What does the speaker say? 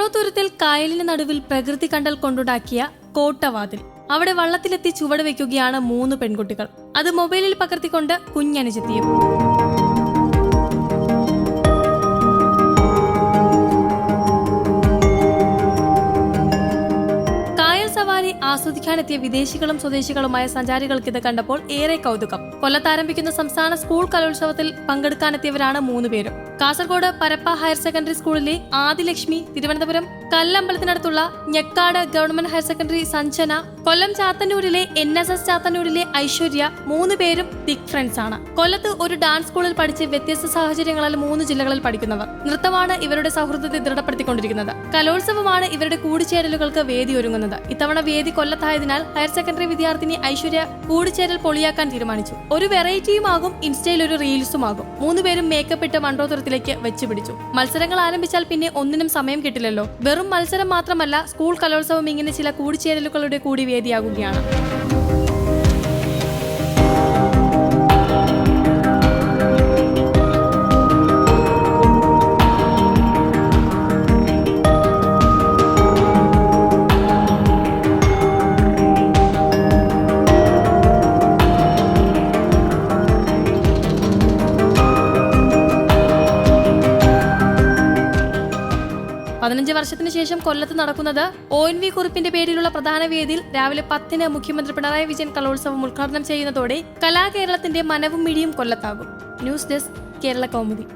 മൺട്രോത്തുരുത്തിൽ കായലിന് നടുവിൽ പ്രകൃതി കണ്ടൽ കൊണ്ടുണ്ടാക്കിയ കോട്ടവാതിൽ. അവിടെ വള്ളത്തിലെത്തി ചുവട് വയ്ക്കുകയാണ് 3 പെൺകുട്ടികൾ. അത് മൊബൈലിൽ പകർത്തിക്കൊണ്ട് കുഞ്ഞനുജത്തിയും. സവാരി ആസ്വദിക്കാനെത്തിയ വിദേശികളും സ്വദേശികളുമായ സഞ്ചാരികൾക്ക് ഇത് കണ്ടപ്പോൾ ഏറെ കൗതുകം. കൊല്ലത്ത് ആരംഭിക്കുന്ന സംസ്ഥാന സ്കൂൾ കലോത്സവത്തിൽ പങ്കെടുക്കാനെത്തിയവരാണ് 3 പേരും. കാസർഗോഡ് പരപ്പ ഹയർ സെക്കൻഡറി സ്കൂളിലെ ആദിലക്ഷ്മി, തിരുവനന്തപുരം കല്ലമ്പലത്തിനടുത്തുള്ള Njekkad government higher secondary Sanjana, Kollam ചാത്തന്നൂരിലെ NSS ചാത്തന്നൂരിലെ ഐശ്വര്യ, 3 പേരും ബിഗ് ഫ്രണ്ട്സ് ആണ്. കൊല്ലത്ത് ഒരു ഡാൻസ് സ്കൂളിൽ പഠിച്ച് വ്യത്യസ്ത സാഹചര്യങ്ങളിൽ 3 ജില്ലകളിൽ പഠിക്കുന്നവർ. നൃത്തമാണ് ഇവരുടെ സൗഹൃദത്തെ ദൃഢപ്പെടുത്തിക്കൊണ്ടിരിക്കുന്നത്. കലോത്സവമാണ് ഇവരുടെ കൂടിച്ചേരലുകൾക്ക് വേദിയൊരുങ്ങുന്നത്. ഇത്തവണ വേദി കൊല്ലത്തായതിനാൽ ഹയർ സെക്കൻഡറി വിദ്യാർത്ഥിനി ഐശ്വര്യ കൂടിച്ചേരൽ പൊളിയാക്കാൻ തീരുമാനിച്ചു. ഒരു വെറൈറ്റിയുമാകും, ഇൻസ്റ്റയിൽ ഒരു റീൽസുമാകും. 3 പേരും മേക്കപ്പ് ഇട്ട് മൺട്രോത്തുരത്തിലേക്ക് വെച്ചുപിടിച്ചു. മത്സരങ്ങൾ ആരംഭിച്ചാൽ പിന്നെ ഒന്നിനും സമയം കിട്ടില്ലല്ലോ. വെറും മത്സരം മാത്രമല്ല, സ്കൂൾ കലോത്സവം ഇങ്ങനെ ചില കൂടിച്ചേരലുകളുടെ കൂടി വേദിയാകുകയാണ്. പതിനഞ്ച് വർഷത്തിന് ശേഷം കൊല്ലത്ത് നടക്കുന്നത് ONV കുറിപ്പിന്റെ പേരിലുള്ള പ്രധാന വേദിയിൽ രാവിലെ 10-ന് മുഖ്യമന്ത്രി പിണറായി വിജയൻ കലോത്സവം ഉദ്ഘാടനം ചെയ്യുന്നതോടെ കലാകേരളത്തിന്റെ മനവും മിഴിയും കൊല്ലത്താകും. News desk, Kerala Kaumudi.